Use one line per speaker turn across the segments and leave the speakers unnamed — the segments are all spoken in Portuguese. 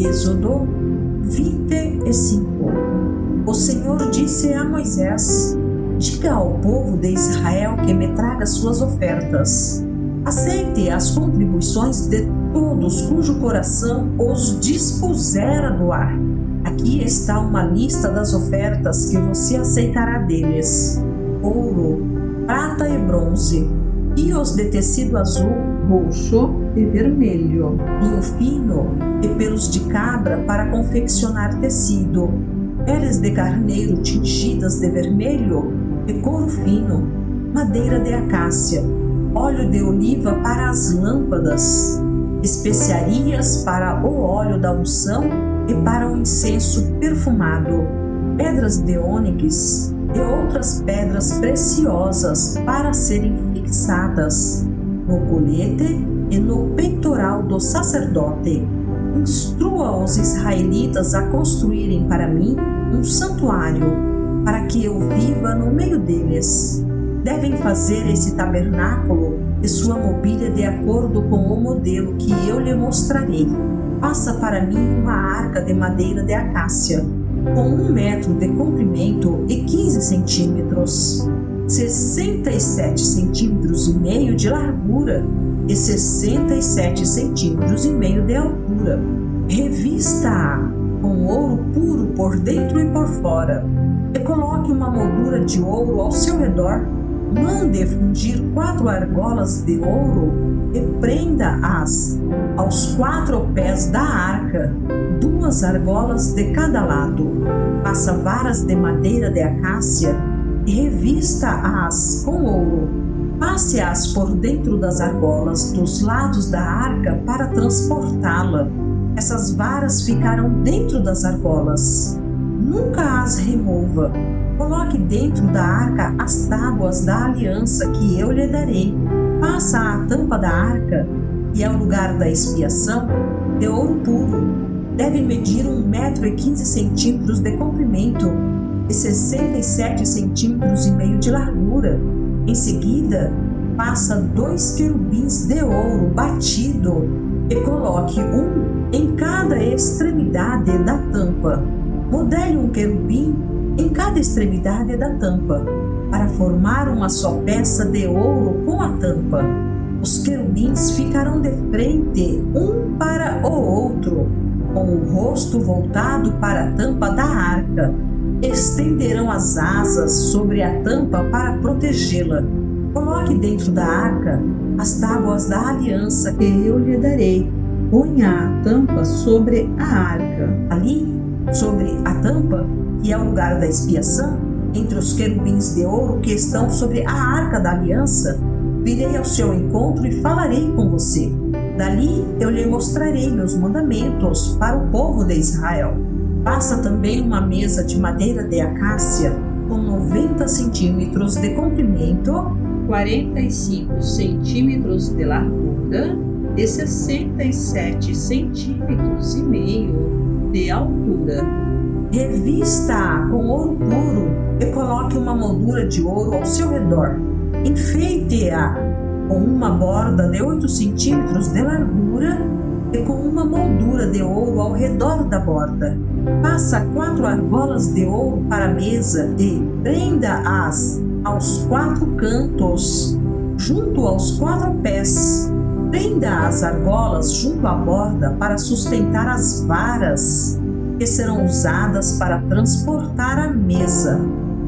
Êxodo 25. O Senhor disse a Moisés: diga ao povo de Israel que me traga suas ofertas. Aceite as contribuições de todos cujo coração os dispuser a doar. Aqui está uma lista das ofertas que você aceitará deles: ouro, prata e bronze, fios de tecido azul, roxo e vermelho, linho fino e pelos de cabra para confeccionar tecido, peles de carneiro tingidas de vermelho e couro fino, madeira de acácia, óleo de oliva para as lâmpadas, especiarias para o óleo da unção e para o incenso perfumado, pedras de ônix e outras pedras preciosas para serem fixadas no colete e no peitoral do sacerdote. Instrua os israelitas a construírem para mim um santuário, para que eu viva no meio deles. Devem fazer esse tabernáculo e sua mobília de acordo com o modelo que eu lhe mostrarei. Faça para mim uma arca de madeira de acácia, com 1 metro de comprimento e 15 centímetros, 67 centímetros e meio de largura e 67 centímetros e meio de altura. Revista-a com ouro puro por dentro e por fora, e coloque uma moldura de ouro ao seu redor. Mande fundir 4 argolas de ouro e prenda-as aos 4 pés da arca, 2 argolas de cada lado. Faça varas de madeira de acácia e revista-as com ouro. Passe-as por dentro das argolas dos lados da arca para transportá-la. Essas varas ficarão dentro das argolas. Nunca as remova. Coloque dentro da arca as tábuas da aliança que eu lhe darei. Faça a tampa da arca, que é o lugar da expiação, de ouro puro. Deve medir 1 metro e 15 centímetros de comprimento e 67 centímetros e meio de largura. Em seguida, faça 2 querubins de ouro batido e coloque um em cada extremidade da tampa. Modele um querubim em cada extremidade da tampa, para formar uma só peça de ouro com a tampa. Os querubins ficarão de frente um para o outro, com o rosto voltado para a tampa da arca. Estenderão as asas sobre a tampa para protegê-la. Coloque dentro da arca as tábuas da aliança que eu lhe darei. Ponha a tampa sobre a arca. Ali, sobre a tampa, que é o lugar da expiação, entre os querubins de ouro que estão sobre a arca da aliança, virei ao seu encontro e falarei com você. Dali eu lhe mostrarei meus mandamentos para o povo de Israel. Faça também uma mesa de madeira de acácia com 90 centímetros de comprimento, 45 centímetros de largura e 67 centímetros e meio de altura. Revista-a com ouro puro e coloque uma moldura de ouro ao seu redor. Enfeite-a com uma borda de 8 centímetros de largura e com uma moldura de ouro ao redor da borda. Faça 4 argolas de ouro para a mesa e prenda-as aos 4 cantos, junto aos 4 pés. Prenda as argolas junto à borda para sustentar as varas que serão usadas para transportar a mesa.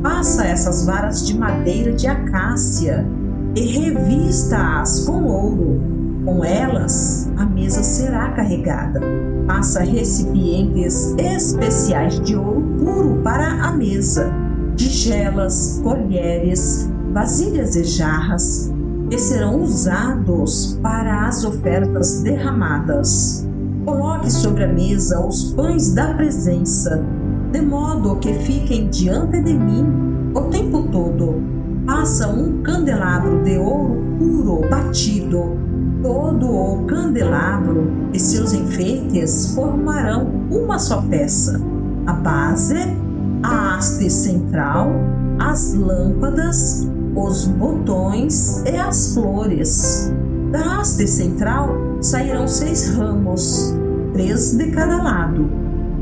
Faça essas varas de madeira de acácia e revista-as com ouro. Com elas, a mesa será carregada. Faça recipientes especiais de ouro puro para a mesa, tigelas, colheres, vasilhas e jarras, que serão usados para as ofertas derramadas. Coloque sobre a mesa os pães da presença, de modo que fiquem diante de mim o tempo todo. Faça um candelabro de ouro puro batido. Todo o candelabro e seus enfeites formarão uma só peça: a base, a haste central, as lâmpadas, os botões e as flores. Da haste central sairão 6 ramos, 3 de cada lado.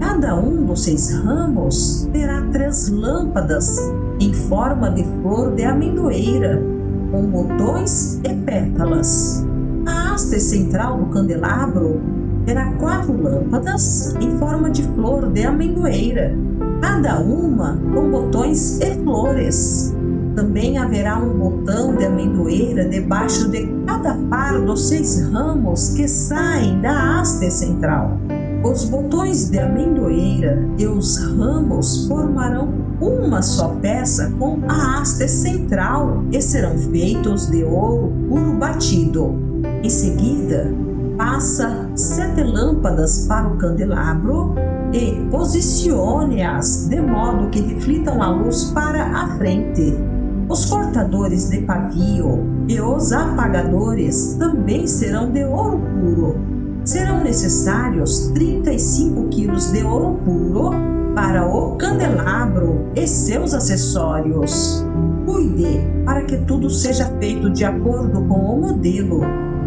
Cada um dos 6 ramos terá 3 lâmpadas em forma de flor de amendoeira, com botões e pétalas. A haste central do candelabro terá 4 lâmpadas em forma de flor de amendoeira, cada uma com botões e flores. Também haverá um botão de amendoeira debaixo de cada par dos 6 ramos que saem da haste central. Os botões de amendoeira e os ramos formarão uma só peça com a haste central e serão feitos de ouro puro batido. Em seguida, passa 7 lâmpadas para o candelabro e posicione-as de modo que reflitam a luz para a frente. Os cortadores de pavio e os apagadores também serão de ouro puro. Serão necessários 35 quilos de ouro puro para o candelabro e seus acessórios. Cuide para que tudo seja feito de acordo com o modelo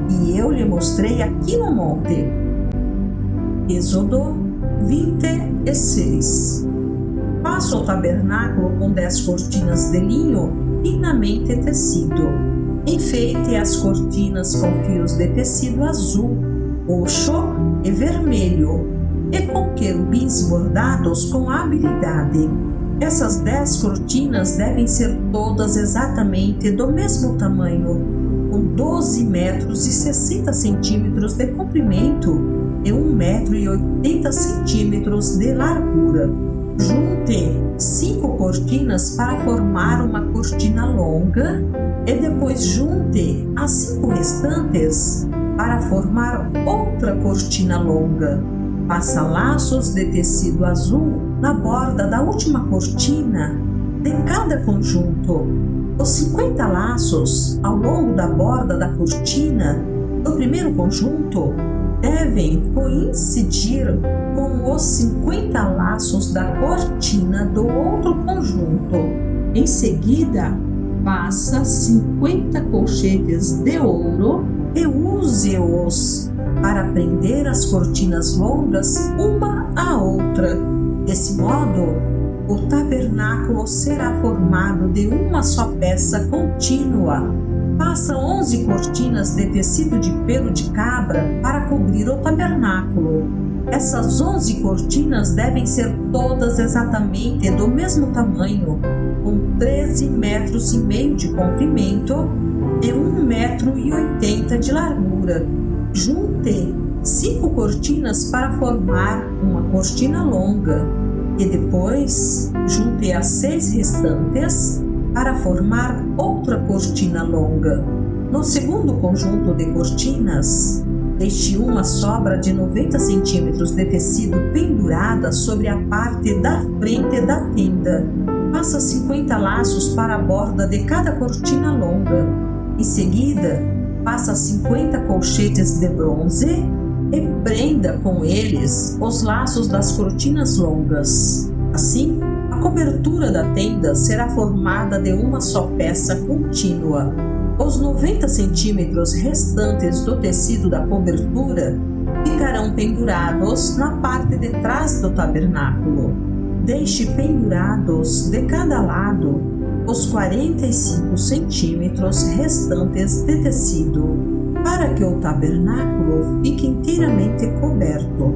que eu lhe mostrei aqui no monte. Êxodo 26. Faça o tabernáculo com 10 cortinas de linho finamente tecido. Enfeite as cortinas com fios de tecido azul, roxo e vermelho, e com querubins bordados com habilidade. Essas 10 cortinas devem ser todas exatamente do mesmo tamanho, com 12 metros e 60 centímetros de comprimento e 1 metro e 80 centímetros de largura. Junte 5 cortinas para formar uma cortina longa e depois junte as 5 restantes para formar outra cortina longa. Faça laços de tecido azul na borda da última cortina de cada conjunto. Os 50 laços ao longo da borda da cortina do primeiro conjunto devem coincidir com os 50 laços da cortina do outro conjunto. Em seguida, faça 50 colchetes de ouro e use-os para prender as cortinas longas uma à outra. Desse modo, o tabernáculo será formado de uma só peça contínua. Faça 11 cortinas de tecido de pelo de cabra para cobrir o tabernáculo. Essas 11 cortinas devem ser todas exatamente do mesmo tamanho, com 13 metros e meio de comprimento e 1 metro e 80 de largura. Junte 5 cortinas para formar uma cortina longa e depois junte as 6 restantes para formar outra cortina longa. No segundo conjunto de cortinas, deixe uma sobra de 90 centímetros de tecido pendurada sobre a parte da frente da tenda. Faça 50 laços para a borda de cada cortina longa. Em seguida, faça 50 colchetes de bronze e prenda com eles os laços das cortinas longas. Assim, a cobertura da tenda será formada de uma só peça contínua. Os 90 centímetros restantes do tecido da cobertura ficarão pendurados na parte de trás do tabernáculo. Deixe pendurados de cada lado os 45 centímetros restantes de tecido, para que o tabernáculo fique inteiramente coberto.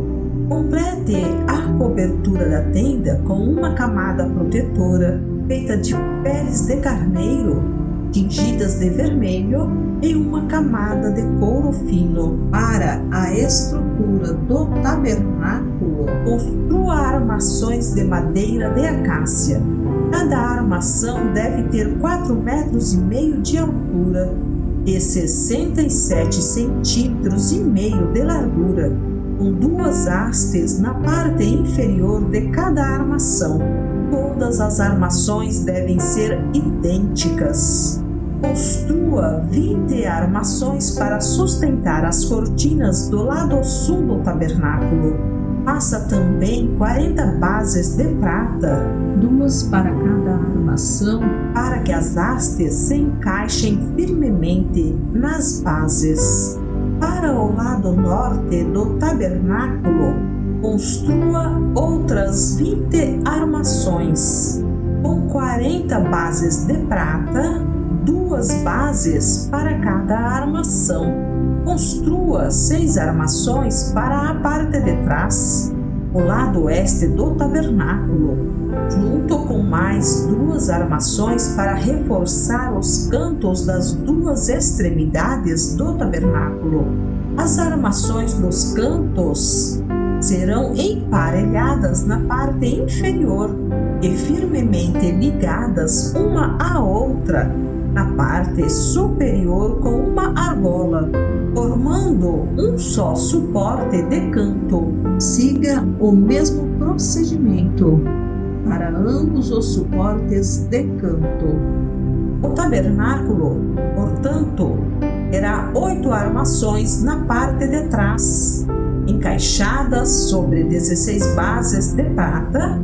Complete a cobertura da tenda com uma camada protetora feita de peles de carneiro tingidas de vermelho e uma camada de couro fino. Para a estrutura do tabernáculo, construa armações de madeira de acácia. Cada armação deve ter 4,5 metros de altura e 67,5 centímetros de largura, com 2 hastes na parte inferior de cada armação. Todas as armações devem ser idênticas. Construa 20 armações para sustentar as cortinas do lado sul do tabernáculo. Faça também 40 bases de prata, 2 para cada armação, para que as hastes se encaixem firmemente nas bases. Para o lado norte do tabernáculo, construa outras 20 armações, com 40 bases de prata, 2 bases para cada armação. Construa 6 armações para a parte de trás, o lado oeste do tabernáculo, junto com mais 2 armações para reforçar os cantos das 2 extremidades do tabernáculo. As armações dos cantos serão emparelhadas na parte inferior e firmemente ligadas uma à outra na parte superior com uma argola, formando um só suporte de canto. Siga o mesmo procedimento para ambos os suportes de canto. O tabernáculo, portanto, terá 8 armações na parte de trás, encaixadas sobre 16 bases de prata,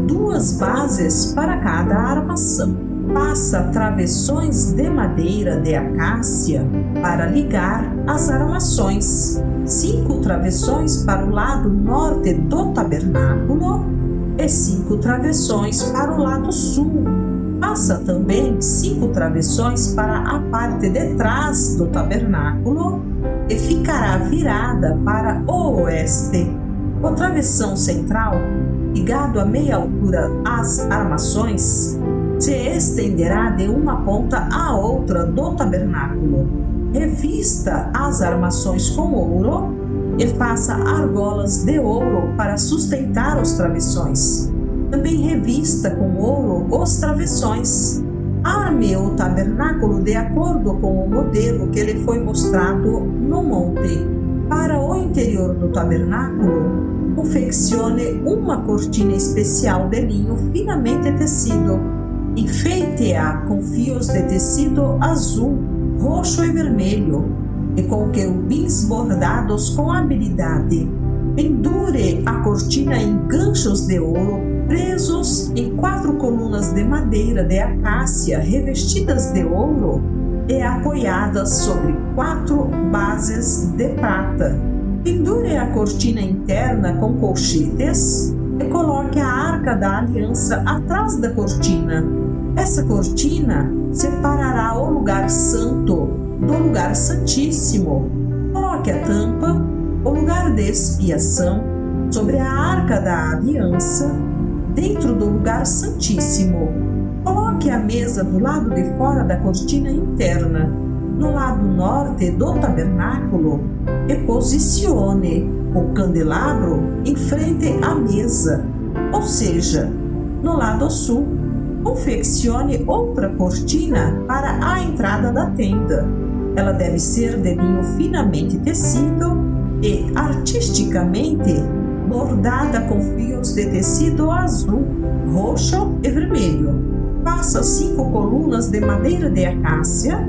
2 bases para cada armação. Faça travessões de madeira de acácia para ligar as armações, 5 travessões para o lado norte do tabernáculo e 5 travessões para o lado sul. Faça também 5 travessões para a parte de trás do tabernáculo e ficará virada para o oeste. O travessão central, ligado a meia altura às armações, se estenderá de uma ponta à outra do tabernáculo. Revista as armações com ouro e faça argolas de ouro para sustentar os travessões. Também revista com ouro os travessões. Arme o tabernáculo de acordo com o modelo que lhe foi mostrado no monte. Para o interior do tabernáculo, confeccione uma cortina especial de linho finamente tecido. Enfeite-a com fios de tecido azul, roxo e vermelho e com querubins bordados com habilidade. Pendure a cortina em ganchos de ouro presos em 4 colunas de madeira de acácia revestidas de ouro e apoiadas sobre 4 bases de prata. Pendure a cortina interna com colchetes e coloque a arca da aliança atrás da cortina. Essa cortina separará o lugar santo do lugar santíssimo. Coloque a tampa, o lugar de expiação, sobre a arca da aliança, dentro do lugar santíssimo. Coloque a mesa do lado de fora da cortina interna, no lado norte do tabernáculo, e posicione o candelabro em frente à mesa, ou seja, no lado sul. Confeccione outra cortina para a entrada da tenda. Ela deve ser de linho finamente tecido e artisticamente bordada com fios de tecido azul, roxo e vermelho. Faça 5 colunas de madeira de acácia,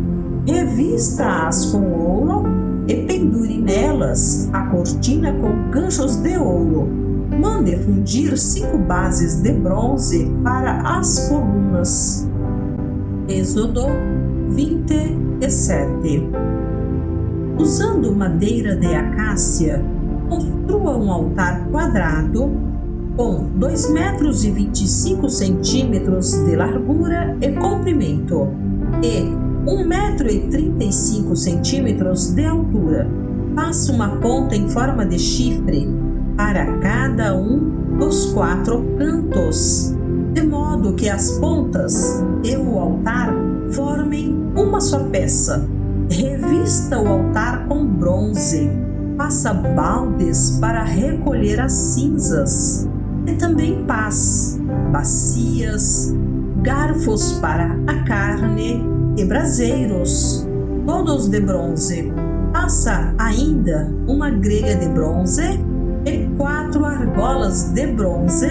revista-as com ouro e pendure nelas a cortina com ganchos de ouro. Mande fundir 5 bases de bronze para as colunas. Êxodo 27. Usando madeira de acácia, construa um altar quadrado com 2,25 metros de largura e comprimento e 1,35 de altura. Faça uma ponta em forma de chifre para cada um dos 4 cantos, de modo que as pontas e o altar formem uma só peça. Revista o altar com bronze. Faça baldes para recolher as cinzas e também pás, bacias, garfos para a carne e braseiros, todos de bronze. Faça ainda uma grelha de bronze e 4 argolas de bronze,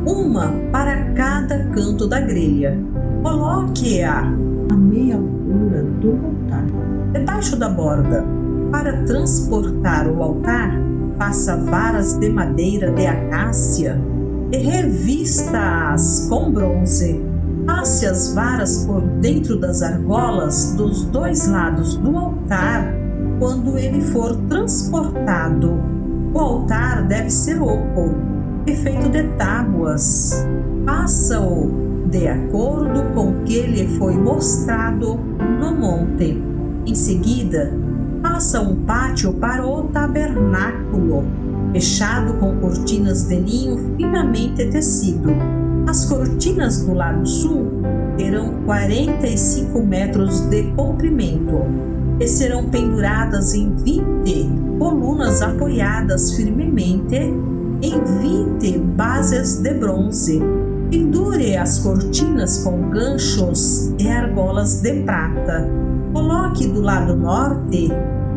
uma para cada canto da grelha. Coloque-a à meia altura do altar, debaixo da borda. Para transportar o altar, faça varas de madeira de acácia e revista-as com bronze. Passe as varas por dentro das argolas dos 2 lados do altar quando ele for transportado. O altar deve ser oco, feito de tábuas. Faça-o de acordo com o que lhe foi mostrado no monte. Em seguida, faça um pátio para o tabernáculo, fechado com cortinas de linho finamente tecido. As cortinas do lado sul terão 45 metros de comprimento e serão penduradas em 20 colunas apoiadas firmemente em 20 bases de bronze. Pendure as cortinas com ganchos e argolas de prata. Coloque do lado norte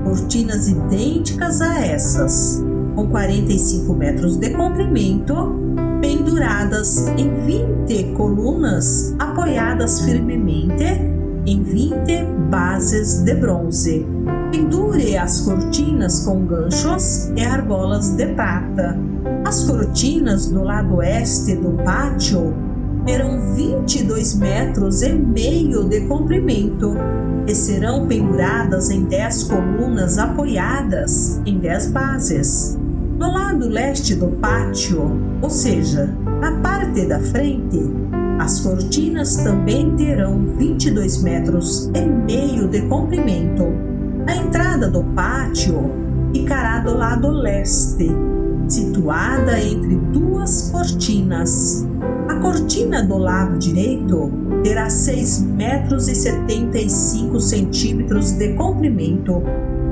cortinas idênticas a essas, com 45 metros de comprimento, penduradas em 20 colunas apoiadas firmemente em 20 bases de bronze. Pendure as cortinas com ganchos e argolas de prata. As cortinas do lado oeste do pátio terão 22 metros e meio de comprimento e serão penduradas em 10 colunas apoiadas em 10 bases. No lado leste do pátio, ou seja, na parte da frente, as cortinas também terão 22 metros e meio de comprimento. A entrada do pátio ficará do lado leste, situada entre duas cortinas. A cortina do lado direito terá 6 metros e 75 centímetros de comprimento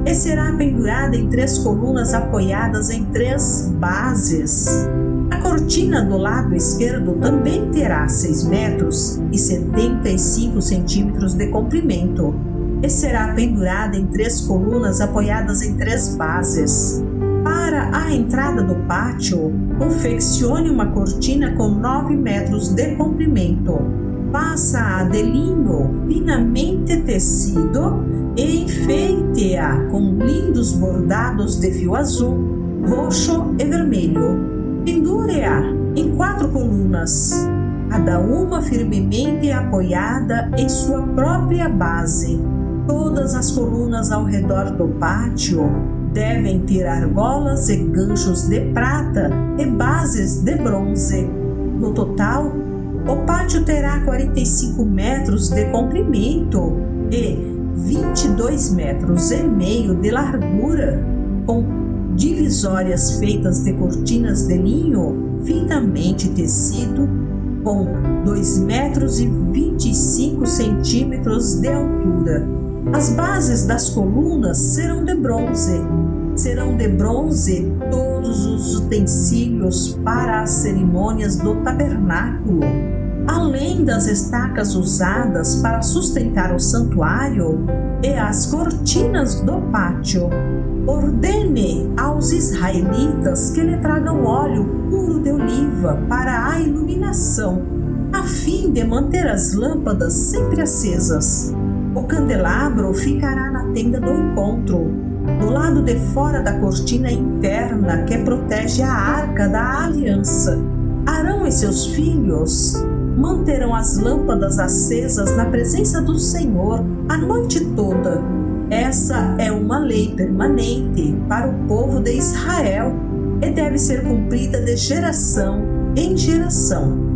e será pendurada em 3 colunas apoiadas em 3 bases. A cortina do lado esquerdo também terá 6 metros e 75 centímetros de comprimento e será pendurada em 3 colunas apoiadas em 3 bases. Para a entrada do pátio, confeccione uma cortina com 9 metros de comprimento. Faça-a de linho finamente tecido e enfeite-a com lindos bordados de fio azul, roxo e vermelho. Pendure-a em 4 colunas, cada uma firmemente apoiada em sua própria base. Todas as colunas ao redor do pátio devem ter argolas e ganchos de prata e bases de bronze. No total, o pátio terá 45 metros de comprimento e 22 metros e meio de largura, com divisórias feitas de cortinas de linho finamente tecido, com 2 metros e 25 centímetros de altura. As bases das colunas serão de bronze. Serão de bronze todos os utensílios para as cerimônias do tabernáculo, além das estacas usadas para sustentar o santuário e as cortinas do pátio. Ordene aos israelitas que lhe tragam óleo puro de oliva para a iluminação, a fim de manter as lâmpadas sempre acesas. O candelabro ficará na tenda do encontro, do lado de fora da cortina interna que protege a arca da aliança. Arão e seus filhos manterão as lâmpadas acesas na presença do Senhor a noite toda. Essa é uma lei permanente para o povo de Israel e deve ser cumprida de geração em geração.